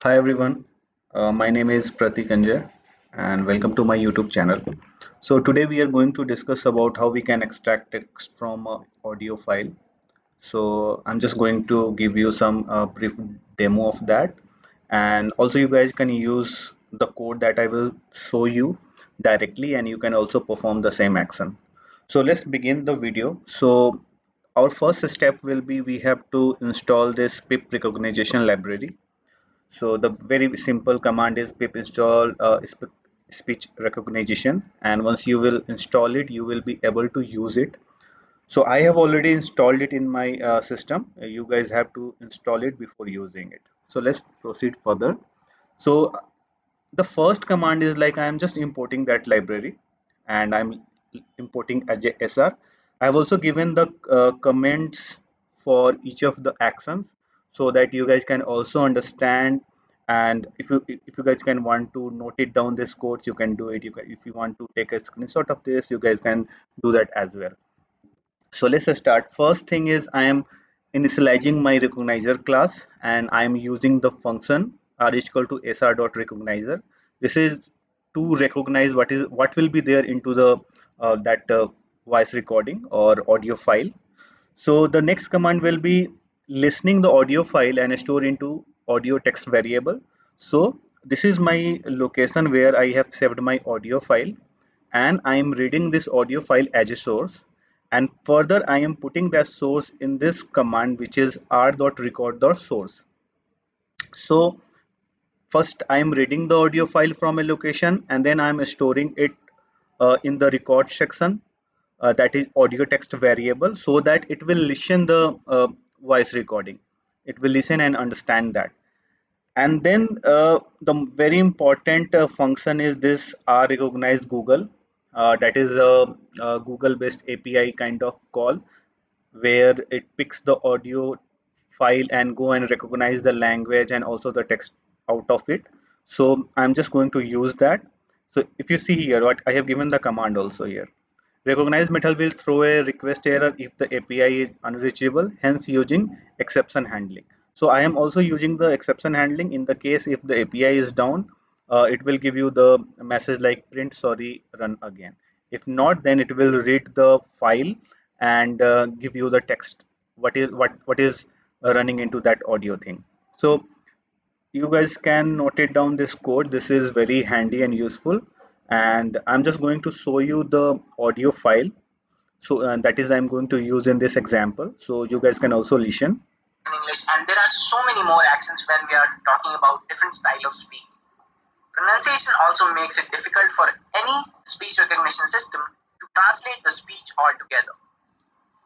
Hi everyone, my name is Pratik Anjay and welcome to my YouTube channel. So today we are going to discuss about how we can extract text from a audio file. So I'm just going to give you some brief demo of that, and also you guys can use the code that I will show you directly, and you can also perform the same action. So let's begin the video. So our first step will be we have to install this pip recognition library. So the very simple command is pip install speech recognition, and once you will install it, you will be able to use it. So I have already installed it in my system. You guys have to install it before using it. So let's proceed further. So the first command is like I am just importing that library, and I'm importing as a SR. I've also given the comments for each of the actions so that you guys can also understand. And if you guys can want to note it down this codes, you can do it. If you want to take a screenshot of this, you guys can do that as well. So let's start. First thing is I am initializing my recognizer class, and I am using the function r is equal to sr.recognizer. This is to recognize what will be there into the that voice recording or audio file. So the next command will be listening the audio file and store into audio text variable. So this is my location where I have saved my audio file, and I am reading this audio file as a source, and further I am putting that source in this command, which is r.record.source. So first I am reading the audio file from a location, and then I am storing it in the record section, that is audio text variable, so that it will listen the voice recording. It will listen and understand that. And then the very important function is this r recognize Google. That is a Google based API kind of call, where it picks the audio file and go and recognize the language and also the text out of it. So I'm just going to use that. So if you see here, what I have given the command also here. Recognize method will throw a request error if the API is unreachable, hence using exception handling. So I am also using the exception handling in the case if the API is down, it will give you the message like print sorry, run again. If not, then it will read the file and give you the text what is running into that audio thing. So you guys can note it down this code. This is very handy and useful, and I'm just going to show you the audio file. So that is I'm going to use in this example, so you guys can also listen. English, and there are so many more accents when we are talking about different style of speaking. Pronunciation also makes it difficult for any speech recognition system to translate the speech altogether.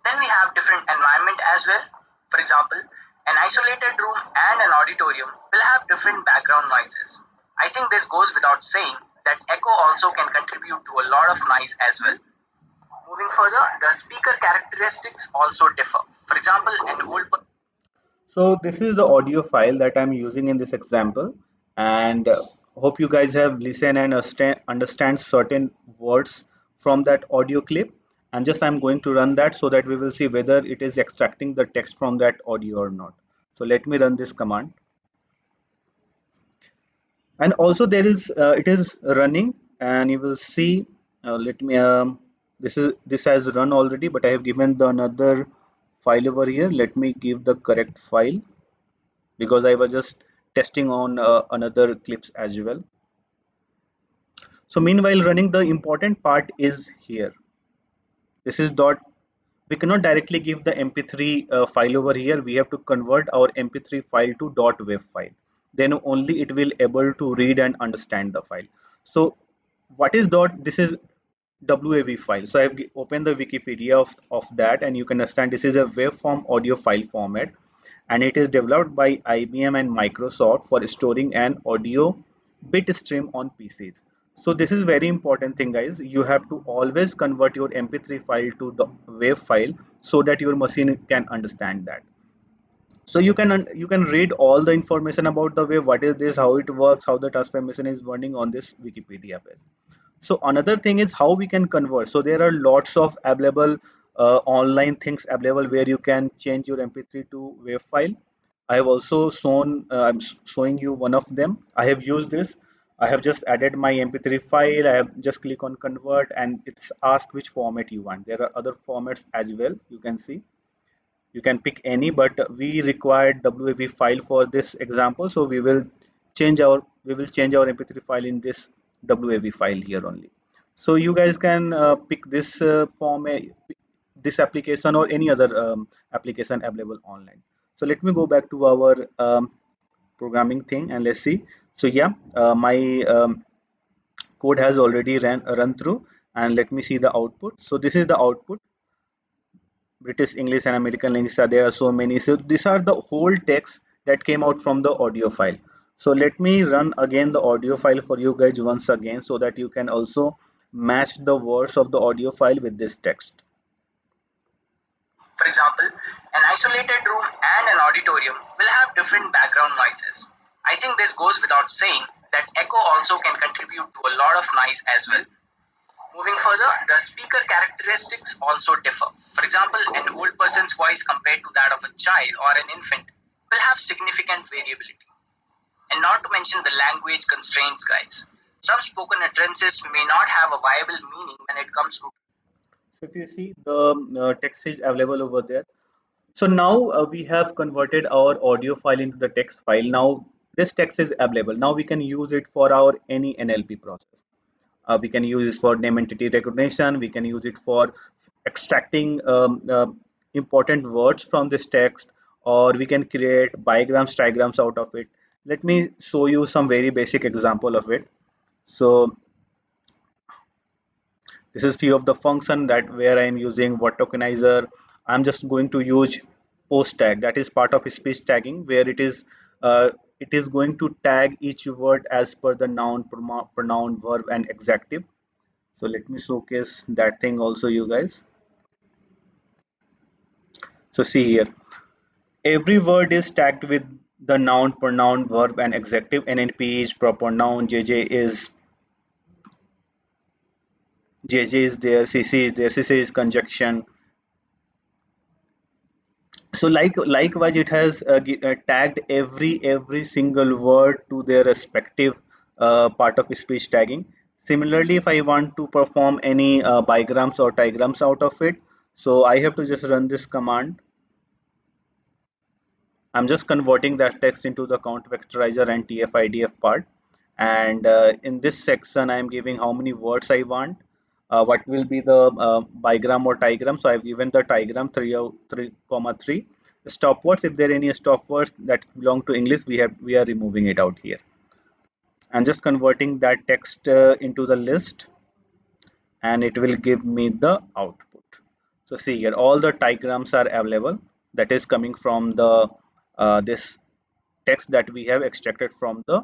Then we have different environment as well. For example, an isolated room and an auditorium will have different background noises. I think this goes without saying that echo also can contribute to a lot of noise as well. Moving further, the speaker characteristics also differ. For example, an old person. So this is the audio file that I'm using in this example, and hope you guys have listened and understand certain words from that audio clip. And just I'm going to run that so that we will see whether it is extracting the text from that audio or not. So let me run this command. And also there is it is running, and you will see, let me this has run already, but I have given the another file over here. Let me give the correct file because I was just testing on another clips as well. So meanwhile running, the important part is here. This is dot. We cannot directly give the mp3 file over here. We have to convert our mp3 file to .wav file. Then only it will able to read and understand the file. So what is dot? This is WAV file. So I've opened the Wikipedia of that, and you can understand this is a waveform audio file format, and it is developed by IBM and Microsoft for storing an audio bit stream on PCs. So this is very important thing, guys. You have to always convert your mp3 file to the WAV file so that your machine can understand that. So you can read all the information about the WAV, what is this, how it works, how the transformation is running on this Wikipedia page. So another thing is how we can convert. So there are lots of available online things available where you can change your mp3 to WAV file. I have also shown, I'm showing you one of them. I have used this. I have just added my MP3 file. I have just click on convert and it's asked which format you want. There are other formats as well. You can see, you can pick any, but we required WAV file for this example. So we will change our MP3 file in this WAV file here only. So you guys can pick this this application or any other application available online. So let me go back to our programming thing and let's see. So yeah, my code has already run through, and let me see the output. So this is the output. British English and American English. There are so many. So these are the whole text that came out from the audio file. So let me run again the audio file for you guys once again so that you can also match the words of the audio file with this text. For example, an isolated room and an auditorium will have different background noises. I think this goes without saying that echo also can contribute to a lot of noise as well. Moving further, the speaker characteristics also differ. For example, an old person's voice compared to that of a child or an infant will have significant variability. And not to mention the language constraints, guys. Some spoken utterances may not have a viable meaning when it comes to. So if you see the text is available over there. So now we have converted our audio file into the text file. Now this text is available. Now we can use it for our any NLP process. We can use it for name entity recognition. We can use it for extracting important words from this text, or we can create bigrams, trigrams out of it. Let me show you some very basic example of it. So this is few of the function that where I am using word tokenizer. I'm just going to use post tag, that is part of speech tagging, where it is going to tag each word as per the noun, pronoun, verb, and adjective. So let me showcase that thing also, you guys. So see here, every word is tagged with the noun, pronoun, verb, and adjective. NNP is proper noun, JJ is there, CC is there, CC is conjunction. So likewise it has tagged every single word to their respective part of speech tagging. Similarly, if I want to perform any bigrams or trigrams out of it, so I have to just run this command. I'm just converting that text into the count vectorizer and TF-IDF part. And in this section, I'm giving how many words I want, what will be the bigram or trigram. So I've given the trigram 3, 3, 3. Stop words, if there are any stop words that belong to English, we are removing it out here. I'm just converting that text into the list, and it will give me the output. So see here, all the diagrams are available. That is coming from the this text that we have extracted from the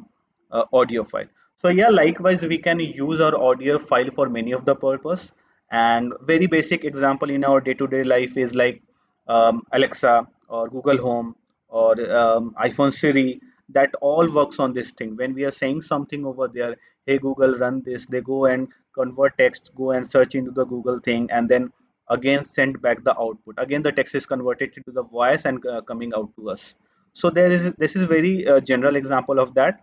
audio file. So yeah, likewise we can use our audio file for many of the purpose. And very basic example in our day-to-day life is like Alexa or Google Home or iPhone Siri. That all works on this thing. When we are saying something over there, hey Google, run this, they go and convert text, go and search into the Google thing, and then again send back the output. Again the text is converted into the voice and coming out to us. So there is, this is very general example of that.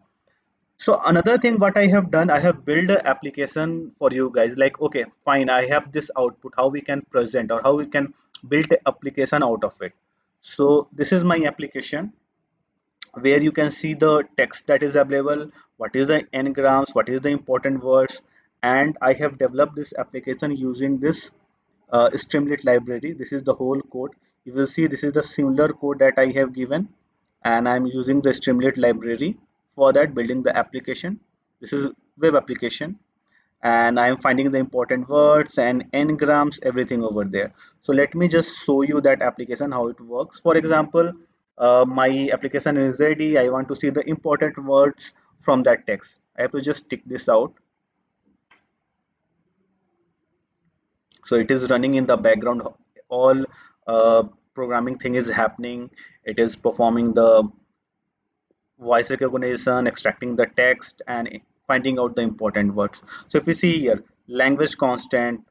So another thing what I have done, I have built an application for you guys. Like, okay, fine, I have this output, how we can present or how we can build an application out of it. So this is my application where you can see the text that is available, what is the n-grams, what is the important words. And I have developed this application using this Streamlit library. This is the whole code. You will see this is the similar code that I have given, and I'm using the Streamlit library for that, building the application. This is web application, and I'm finding the important words and n-grams, everything over there. So let me just show you that application, how it works. For example, my application is ready. I want to see the important words from that text. I have to just tick this out. So it is running in the background. All programming thing is happening. It is performing the voice recognition, extracting the text, and finding out the important words. So if you see here, language constant,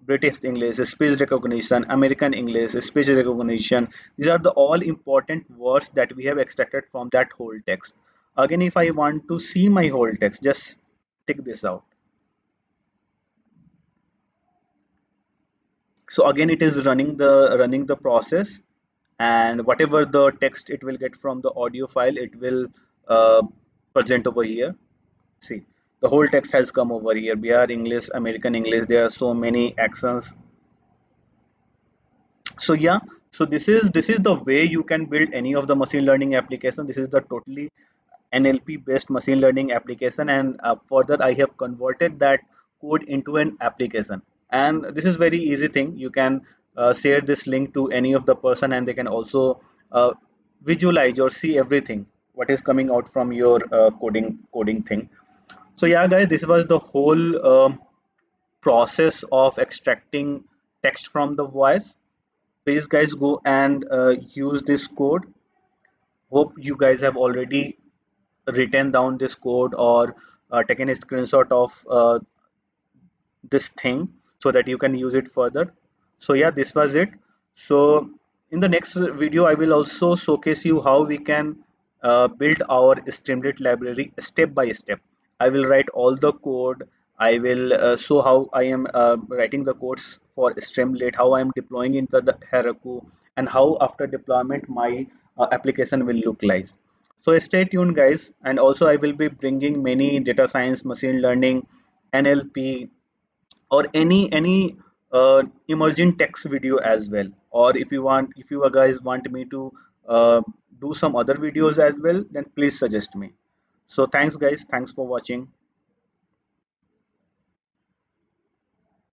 British English, speech recognition, American English, speech recognition. These are the all important words that we have extracted from that whole text. Again, if I want to see my whole text, just take this out. So again, it is running the process, and whatever the text it will get from the audio file, it will uh, present over here. See, the whole text has come over here. BR English, American English. There are so many accents. So yeah, so this is the way you can build any of the machine learning application. This is the totally NLP based machine learning application, and further I have converted that code into an application. And this is very easy thing. You can share this link to any of the person, and they can also visualize or see everything what is coming out from your coding thing. So yeah, guys, this was the whole process of extracting text from the voice. Please guys go and use this code. Hope you guys have already written down this code or taken a screenshot of this thing so that you can use it further. So yeah, this was it. So in the next video I will also showcase you how we can build our Streamlit library step by step. I will write all the code. I will show how I am writing the codes for Streamlit, how I am deploying into the Heroku, and how after deployment my application will look like. So stay tuned guys, and also I will be bringing many data science, machine learning, NLP, or any emerging text video as well. Or if you guys want me to do some other videos as well, then please suggest me. So thanks guys, thanks for watching.